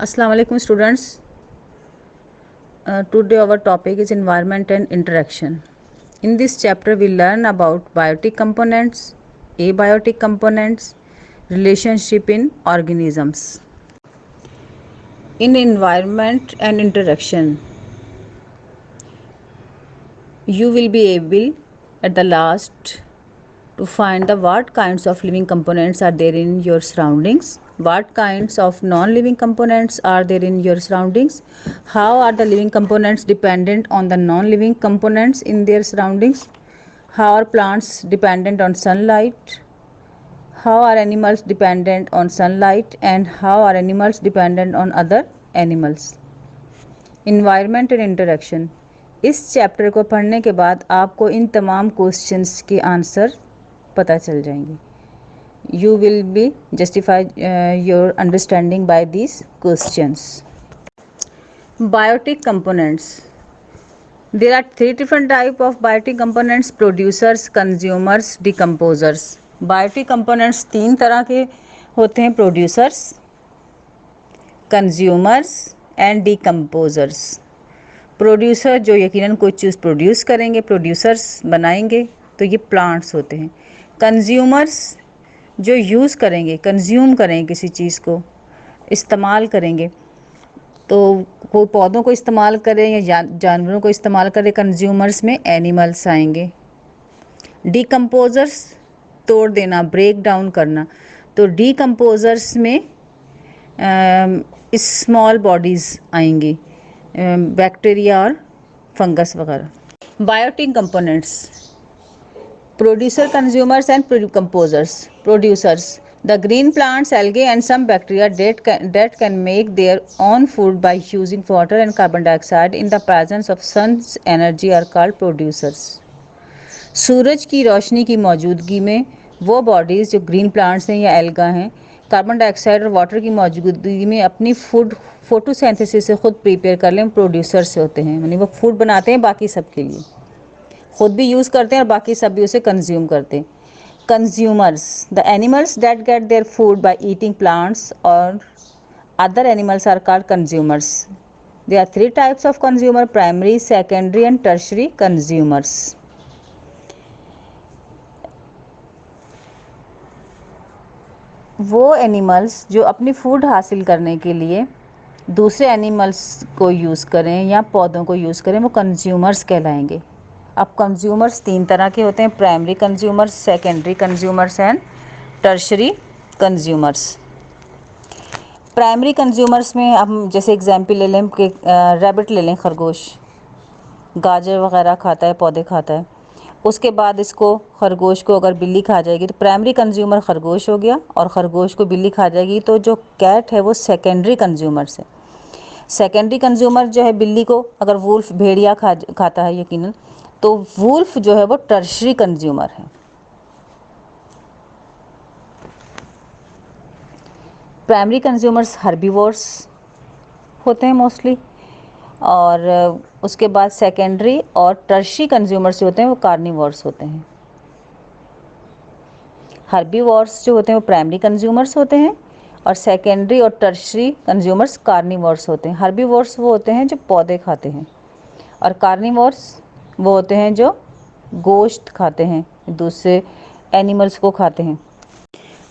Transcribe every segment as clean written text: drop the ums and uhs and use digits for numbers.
Assalamu alaikum students. Today our topic is environment and interaction. In this chapter we learn about biotic components, abiotic components, relationship in organisms. In environment and interaction, you will be able at the last to find the what kinds of living components are there in your surroundings, what kinds of non-living components are there in your surroundings, how are the living components dependent on the non-living components in their surroundings, how are plants dependent on sunlight, how are animals dependent on sunlight, and how are animals dependent on other animals. Environment and interaction, इस chapter को पढ़ने के बाद आपको इन तमाम questions के answer पता चल जाएंगे. You will be justify your understanding by these questions. Biotic components. There are three different type of biotic components: producers, consumers, decomposers. Biotic components तीन तरह के होते हैं: producers, consumers and decomposers. Producer जो यकीनन कोई चीज़ प्रोड्यूस करेंगे, प्रोड्यूसर्स बनाएंगे, तो ये प्लांट्स होते हैं. कंज्यूमर्स जो यूज़ करेंगे, कंज्यूम करेंगे, किसी चीज़ को इस्तेमाल करेंगे, तो कोई पौधों को इस्तेमाल करें या जानवरों को इस्तेमाल करें, कंज्यूमर्स में एनिमल्स आएंगे. डिकम्पोजर्स तोड़ देना, ब्रेक डाउन करना, तो डिकम्पोजर्स में स्मॉल बॉडीज़ आएंगी, बैक्टीरिया और फंगस वगैरह. Biotic components, producer, consumers and decomposers. Producers, the green plants, algae and some bacteria that can make their own food by using water and carbon dioxide in the presence of sun's energy are called producers. सूरज की रोशनी की मौजूदगी में वो bodies जो green plants हैं या alga हैं, carbon dioxide और वाटर की मौजूदगी में अपनी फूड फोटोसिंथेसिस से खुद प्रिपेयर कर लें, प्रोड्यूसर से होते हैं. यानी वो फूड बनाते हैं बाकी सब के लिए, खुद भी यूज़ करते हैं और बाकी सब भी उसे कंज्यूम करते हैं. Consumers, the animals that get their food by eating plants और other animals are called consumers. There are three types of consumer: primary, secondary and tertiary consumers. वो एनिमल्स जो अपनी फूड हासिल करने के लिए दूसरे एनिमल्स को यूज़ करें या पौधों को यूज़ करें, वो कंज्यूमर्स कहलाएंगे. अब कंज्यूमर्स तीन तरह के होते हैं: primary consumers, secondary consumers and tertiary consumers. Primary consumers में हम जैसे एग्जांपल ले लें कि रैबिट ले लें, खरगोश गाजर वगैरह खाता है, पौधे खाता है. उसके बाद इसको खरगोश को अगर बिल्ली खा जाएगी तो प्राइमरी कंज्यूमर खरगोश हो गया, और ख़रगोश को बिल्ली खा जाएगी तो जो कैट है वो सेकेंडरी कंज्यूमर्स है. सेकेंडरी कंज्यूमर जो है, बिल्ली को अगर वुल्फ भेड़िया खाता है यकीनन, तो वुल्फ जो है वो टर्शरी कंज्यूमर है. प्राइमरी कंज्यूमर्स हर्बीवोर्स होते हैं मोस्टली, और उसके बाद सेकेंडरी और टर्शरी कंज्यूमर्स जो होते हैं वो कार्निवोर्स होते हैं. हर्बीवोर्स जो होते हैं वो प्राइमरी कंज्यूमर्स होते हैं, और सेकेंडरी और टर्शरी कंज्यूमर्स कार्निवोर्स होते हैं. हर्बीवोर्स वो होते हैं जो पौधे खाते हैं, और कार्निवोर्स वो होते हैं जो गोश्त खाते हैं, दूसरे एनिमल्स को खाते हैं.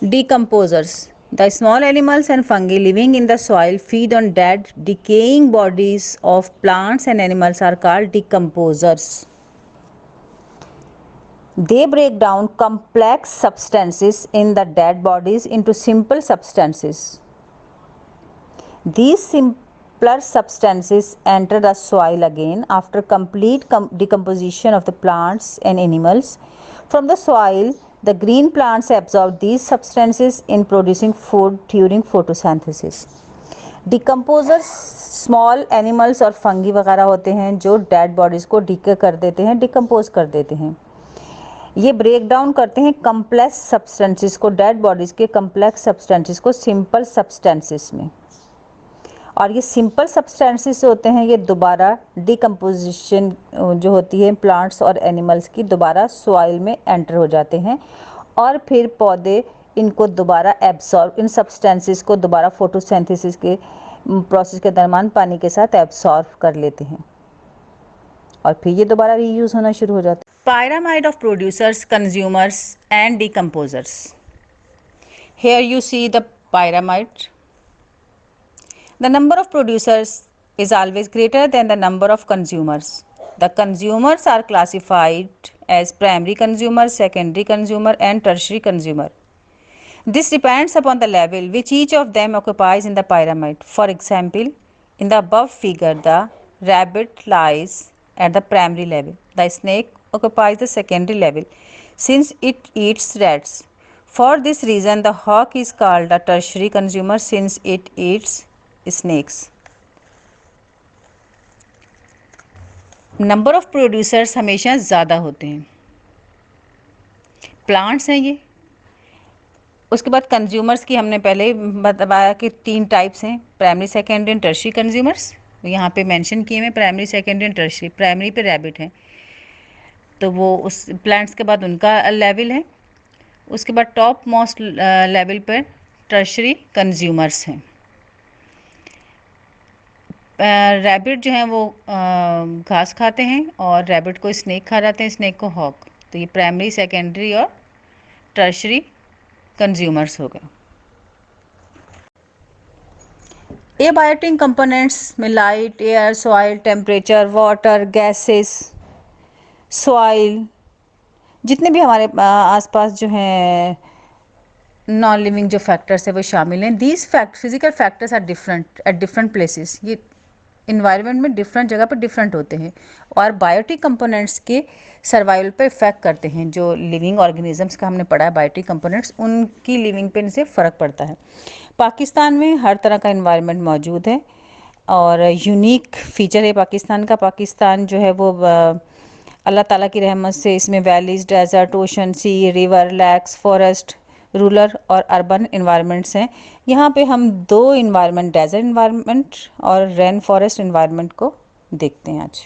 Decomposers, the small animals and fungi living in the soil feed on dead decaying bodies of plants and animals are called decomposers. They break down complex substances in the dead bodies into simple substances. These simpler substances enter the soil again after complete decomposition of the plants and animals. From the soil, the green plants absorb these substances in producing food during photosynthesis. Decomposers small animals और fungi वगैरह होते हैं जो dead bodies को decay कर देते हैं, decompose कर देते हैं. ये ब्रेक डाउन करते हैं कम्प्लेक्स सब्सटेंसेस को, डेड बॉडीज़ के कम्प्लेक्स सब्सटेंसेस को सिंपल सब्सटेंसेस में. और ये सिंपल सब्सटेंसेस होते हैं, ये दोबारा डिकम्पोजिशन जो होती है प्लांट्स और एनिमल्स की, दोबारा सॉइल में एंटर हो जाते हैं और फिर पौधे इनको दोबारा एब्सॉर्ब, इन सब्सटेंसेस को दोबारा फोटोसिंथेसिस के प्रोसेस के दरमियान पानी के साथ एब्सॉर्ब कर लेते हैं और फिर ये दोबारा रीयूज होना शुरू हो जाता है। Pyramid of producers, consumers and decomposers. Here you see the pyramid. The number of producers is always greater than the number of consumers. The consumers are classified as primary consumer, secondary consumer and tertiary consumer. This depends upon the level which each of them occupies in the pyramid. For example, in the above figure, the rabbit lies at the primary level. The snake occupies the secondary level since it eats rats. For this reason, the hawk is called a tertiary consumer since it eats snakes. Number of producers हमेशा ज़्यादा होते हैं। Plants हैं ये। उसके बाद consumers की हमने पहले बताया कि 3 टाइप्स हैं, primary, secondary and tertiary consumers. यहाँ पे मेंशन किए हैं primary, secondary and tertiary. Primary पे रैबिट है तो वो उस प्लांट्स के बाद उनका लेवल है। उसके बाद टॉप मोस्ट लेवल पर टर्शरी कंज्यूमर्स हैं। रैबिट जो हैं वो घास खाते हैं और रैबिट को स्नेक खा जाते हैं, स्नेक को हॉक। तो ये प्राइमरी, सेकेंडरी और टर्शरी कंज्यूमर्स हो गए। एबायोटिक कंपोनेंट्स में light, air, soil, temperature, water, gases, soil, जितने भी हमारे आसपास जो हैं नॉन लिविंग जो फैक्टर्स है वो शामिल हैं। These physical factors are different at different places. ये इन्वायरमेंट में डिफरेंट जगह पर डिफरेंट होते हैं और बायोटिक कंपोनेंट्स के सर्वाइवल पे इफेक्ट करते हैं। जो लिविंग ऑर्गेनिजम्स का हमने पढ़ा है बायोटिक कंपोनेंट्स, उनकी लिविंग पे इनसे फ़र्क पड़ता है। पाकिस्तान में हर तरह का इन्वायरमेंट मौजूद है और यूनिक फीचर है पाकिस्तान का। पाकिस्तान जो है वो अल्लाह ताला की रहमत से इसमें valleys, desert, ocean, sea, river, lakes, forest, rural और अर्बन इन्वायरमेंट्स हैं। यहाँ पे हम 2 इन्वायरमेंट, डेजर्ट इन्वायरमेंट और रेन फॉरेस्ट इन्वायरमेंट को देखते हैं आज।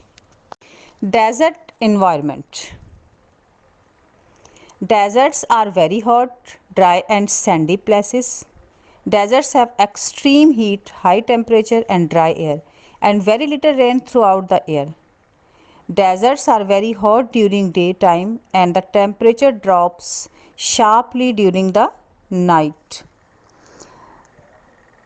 Desert environment. Deserts are very hot, dry and sandy places. Deserts have extreme heat, high temperature and dry air and very little rain throughout the year. Deserts are very hot during daytime and the temperature drops sharply during the night.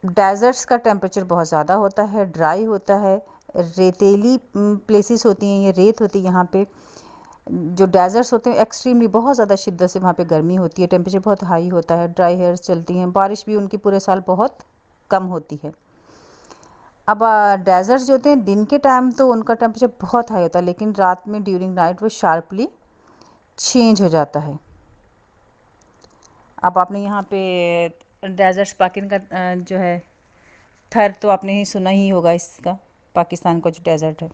Deserts का temperature बहुत ज़्यादा होता है, dry होता है, रेतीली places होती हैं, ये रेत होती है यहाँ पे। जो डेजर्ट्स होते हैं एक्सट्रीमली बहुत ज़्यादा शिद्दत से वहाँ पे गर्मी होती है, टेम्परेचर बहुत हाई होता है, ड्राई हेयर्स चलती हैं, बारिश भी उनकी पूरे साल बहुत कम होती है। अब डेजर्ट्स जो होते हैं दिन के टाइम तो उनका टेम्परेचर बहुत हाई होता है, लेकिन रात में ड्यूरिंग नाइट वो शार्पली चेंज हो जाता है। अब आपने यहाँ पे डेजर्ट्स पाकिस्तान का जो है थर तो आपने ही सुना ही होगा इसका, पाकिस्तान का जो डेजर्ट है।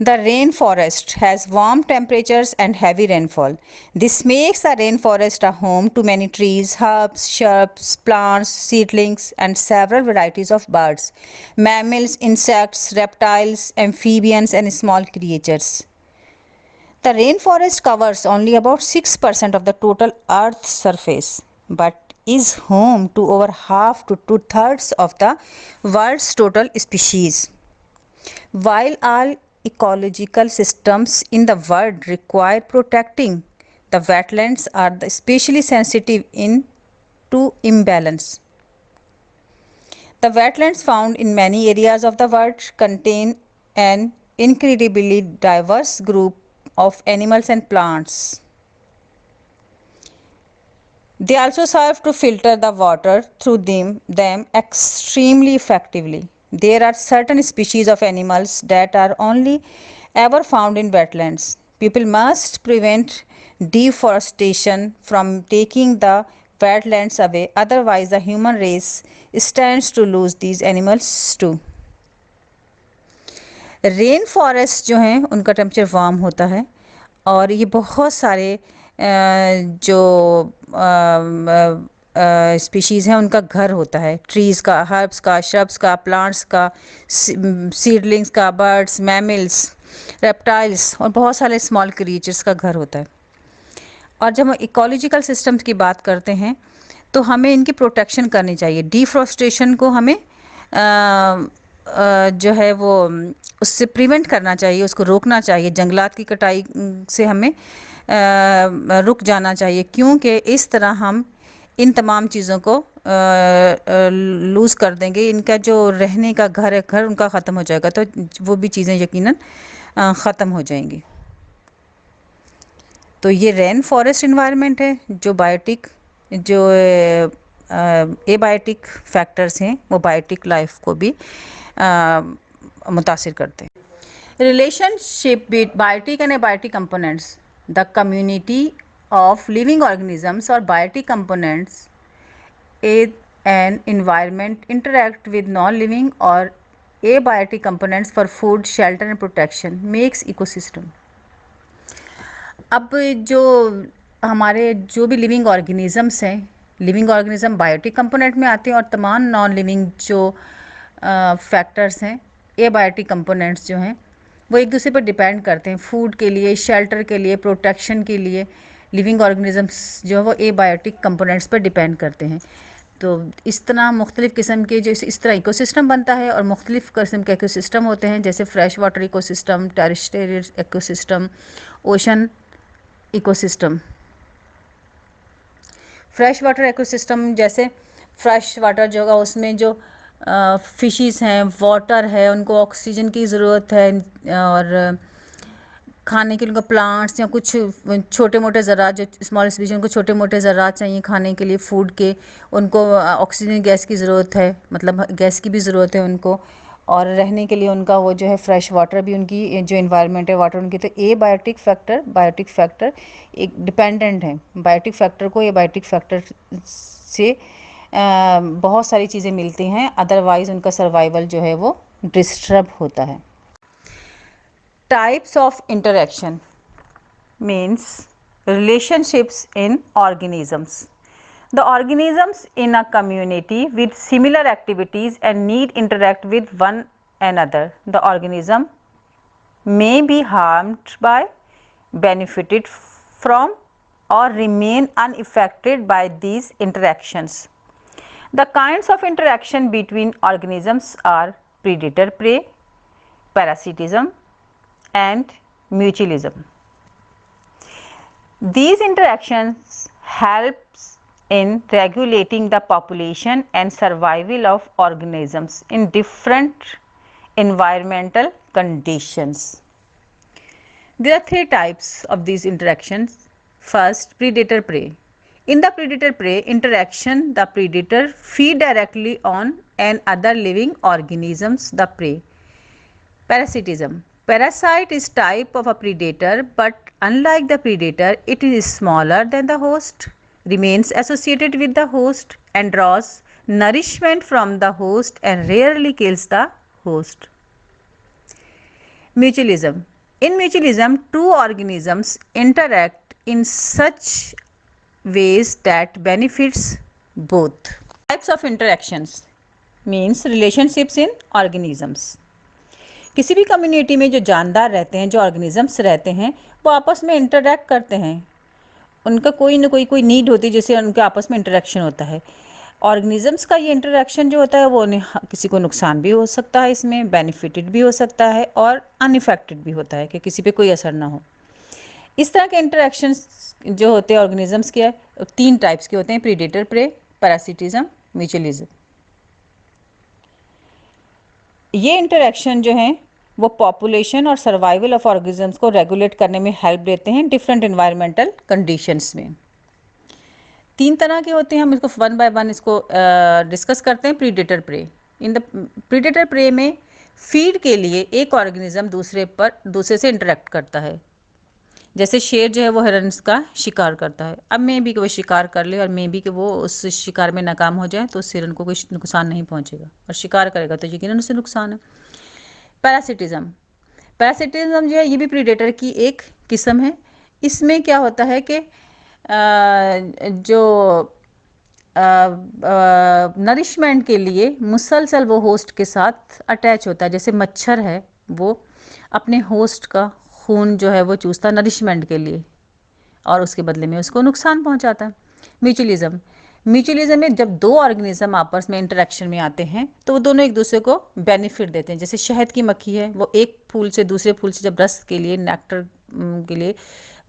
The rain forest has warm temperatures and heavy rainfall. This makes the rain forest a home to many trees, herbs, shrubs, plants, seedlings and several varieties of birds, mammals, insects, reptiles, amphibians and small creatures. The rainforest covers only about 6% of the total Earth's surface, but is home to over half to 2/3 of the world's total species. While all ecological systems in the world require protecting, the wetlands are especially sensitive to imbalance. The wetlands found in many areas of the world contain an incredibly diverse group of animals and plants. They also serve to filter the water through them extremely effectively. There are certain species of animals that are only ever found in wetlands. People must prevent deforestation from taking the wetlands away, otherwise the human race stands to lose these animals too. Rain forest जो हैं उनका temperature warm होता है और ये बहुत सारे जो स्पीशीज़ हैं उनका घर होता है, ट्रीज़ का, हर्ब्स का, श्रब्स का, प्लांट्स का, सीडलिंग्स का, बर्ड्स, मैमल्स, रेप्टाइल्स और बहुत सारे स्मॉल क्रिएचर्स का घर होता है। और जब हम इकोलॉजिकल सिस्टम्स की बात करते हैं तो हमें इनकी प्रोटेक्शन करनी चाहिए। डिफॉरेस्टेशन को हमें जो है वो उससे प्रिवेंट करना चाहिए, उसको रोकना चाहिए। जंगलात की कटाई से हमें रुक जाना चाहिए, क्योंकि इस तरह हम इन तमाम चीज़ों को लूज़ कर देंगे। इनका जो रहने का घर है, घर उनका ख़त्म हो जाएगा, तो वो भी चीज़ें यकीनन ख़त्म हो जाएंगी। तो ये रेन फॉरेस्ट इन्वायरमेंट है जो बायोटिक, जो एबायोटिक फैक्टर्स हैं वो बायोटिक लाइफ को भी मुतासिर करते हैं। Relationship with biotic and abiotic components. The community of living organisms or biotic components in an environment interact with non-living or abiotic components for food, shelter and protection makes ecosystem. अब जो हमारे जो भी लिविंग ऑर्गेनिजम्स हैं, living organism biotic component में आते हैं, और तमाम नॉन लिविंग जो फैक्टर्स हैं, एबायोटिक कंपोनेंट्स जो हैं, वो एक दूसरे पर डिपेंड करते हैं। फूड के लिए, शेल्टर के लिए, प्रोटेक्शन के लिए लिविंग ऑर्गेनिजम्स जो है वो एबायोटिक कंपोनेंट्स पर डिपेंड करते हैं। तो इस तरह मुख्तलिफ़ किस्म के जो इस तरह इकोसिस्टम बनता है, और मुख्तलिफ़ किस्म के इकोसिस्टम होते हैं, जैसे fresh water ecosystem, terrestrial ecosystem, ocean ecosystem. Fresh water ecosystem, जैसे फ्रेश वाटर जो होगा उसमें जो फिशेस हैं, वाटर है, उनको ऑक्सीजन की ज़रूरत है, और खाने के लिए उनको प्लांट्स या कुछ छोटे मोटे ज़रात जो स्मॉल स्पीशीज, उनको छोटे मोटे ज़रात चाहिए खाने के लिए, फूड के, उनको ऑक्सीजन गैस की ज़रूरत है, मतलब गैस की भी ज़रूरत है उनको, और रहने के लिए उनका वो जो है फ्रेश वाटर भी, उनकी जो इन्वायरमेंट है वाटर उनकी। तो ए बायोटिक फैक्टर एक डिपेंडेंट है। बायोटिक फैक्टर को, ये बायोटिक फैक्टर से बहुत सारी चीज़ें मिलती हैं, अदरवाइज़ उनका सर्वाइवल जो है वो डिस्टर्ब होता है। Types of interaction means relationships in organisms. The organisms in a community with similar activities and need interact with one another. The organism may be harmed by, benefited from, or remain unaffected by these interactions. The kinds of interaction between organisms are predator-prey, parasitism, and mutualism. These interactions helps in regulating the population and survival of organisms in different environmental conditions. There are three types of these interactions. First, predator-prey. In the predator-prey interaction, the predator feed directly on and other living organisms, the prey. Parasitism. Parasite is type of a predator, but unlike the predator, it is smaller than the host, remains associated with the host, and draws nourishment from the host and rarely kills the host. Mutualism. In mutualism, two organisms interact in such ways that benefits both. Types of interactions means relationships in organisms. किसी भी community में जो जानदार रहते हैं, जो organisms रहते हैं, वो आपस में इंटरेक्ट करते हैं। उनका कोई ना कोई नीड होती है जिससे उनके आपस में इंटरेक्शन होता है। ऑर्गेनिजम्स का ये इंटरेक्शन जो होता है वो किसी को नुकसान भी हो सकता है, इसमें बेनिफिटेड भी हो सकता है, और अनइफेक्टेड भी होता है कि किसी पे कोई असर ना हो। इस तरह के इंटरेक्शंस जो होते हैं ऑर्गेनिजम्स के, तीन टाइप्स के होते हैं: प्रीडेटर प्रे, पैरासिटिज्म, म्यूचुअलिज्म। ये इंटरेक्शन जो है वो पॉपुलेशन और सर्वाइवल ऑफ ऑर्गेनिजम्स को रेगुलेट करने में हेल्प देते हैं डिफरेंट एनवायरमेंटल कंडीशंस में। तीन तरह के होते हैं, हम इसको वन बाय वन इसको डिस्कस करते हैं। Predator pray. In the predator pray में फीड के लिए एक ऑर्गेनिज्म दूसरे से इंटरेक्ट करता है। जैसे शेर जो है वो हिरन का शिकार करता है। अब मे भी कि वो शिकार कर ले और मे भी कि वो उस शिकार में नाकाम हो जाए, तो उस हिरन को कोई नुकसान नहीं पहुंचेगा, और शिकार करेगा तो यकीनन उससे नुकसान है। पैरासिटिज्म जो है ये भी प्रीडेटर की एक किस्म है। इसमें क्या होता है कि जो नरिशमेंट के लिए मुसलसल वो होस्ट के साथ अटैच होता है। जैसे मच्छर है, वो अपने होस्ट का खून जो है वो चूसता नरिशमेंट के लिए, और उसके बदले में उसको नुकसान पहुंचाता है। म्यूचुअलिज्म म्यूचुअलिज्म में जब दो ऑर्गेनिज्म आपस में इंटरेक्शन में आते हैं तो वो दोनों एक दूसरे को बेनिफिट देते हैं। जैसे शहद की मक्खी है, वो एक फूल से दूसरे फूल से जब रस के लिए, नेक्टर के लिए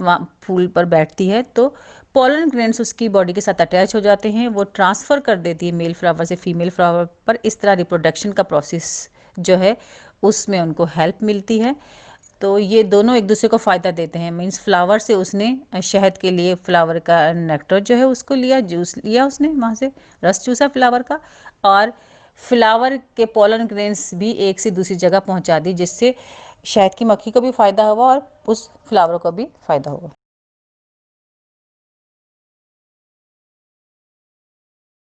वहाँ फूल पर बैठती है तो पॉलन ग्रेन्स उसकी बॉडी के साथ अटैच हो जाते हैं, वो ट्रांसफ़र कर देती है मेल फ्लावर से फीमेल फ्लावर पर। इस तरह रिप्रोडक्शन का प्रोसेस जो है उसमें उनको हेल्प मिलती है। तो ये दोनों एक दूसरे को फ़ायदा देते हैं। मीन्स फ्लावर से उसने शहद के लिए फ्लावर का नेक्टर जो है उसको लिया, जूस लिया उसने वहाँ से, रस चूसा फ्लावर का, और फ्लावर के पोलन ग्रेन्स भी एक से दूसरी जगह पहुँचा दी, जिससे शहद की मक्खी को भी फ़ायदा हुआ और उस फ्लावर को भी फ़ायदा हुआ।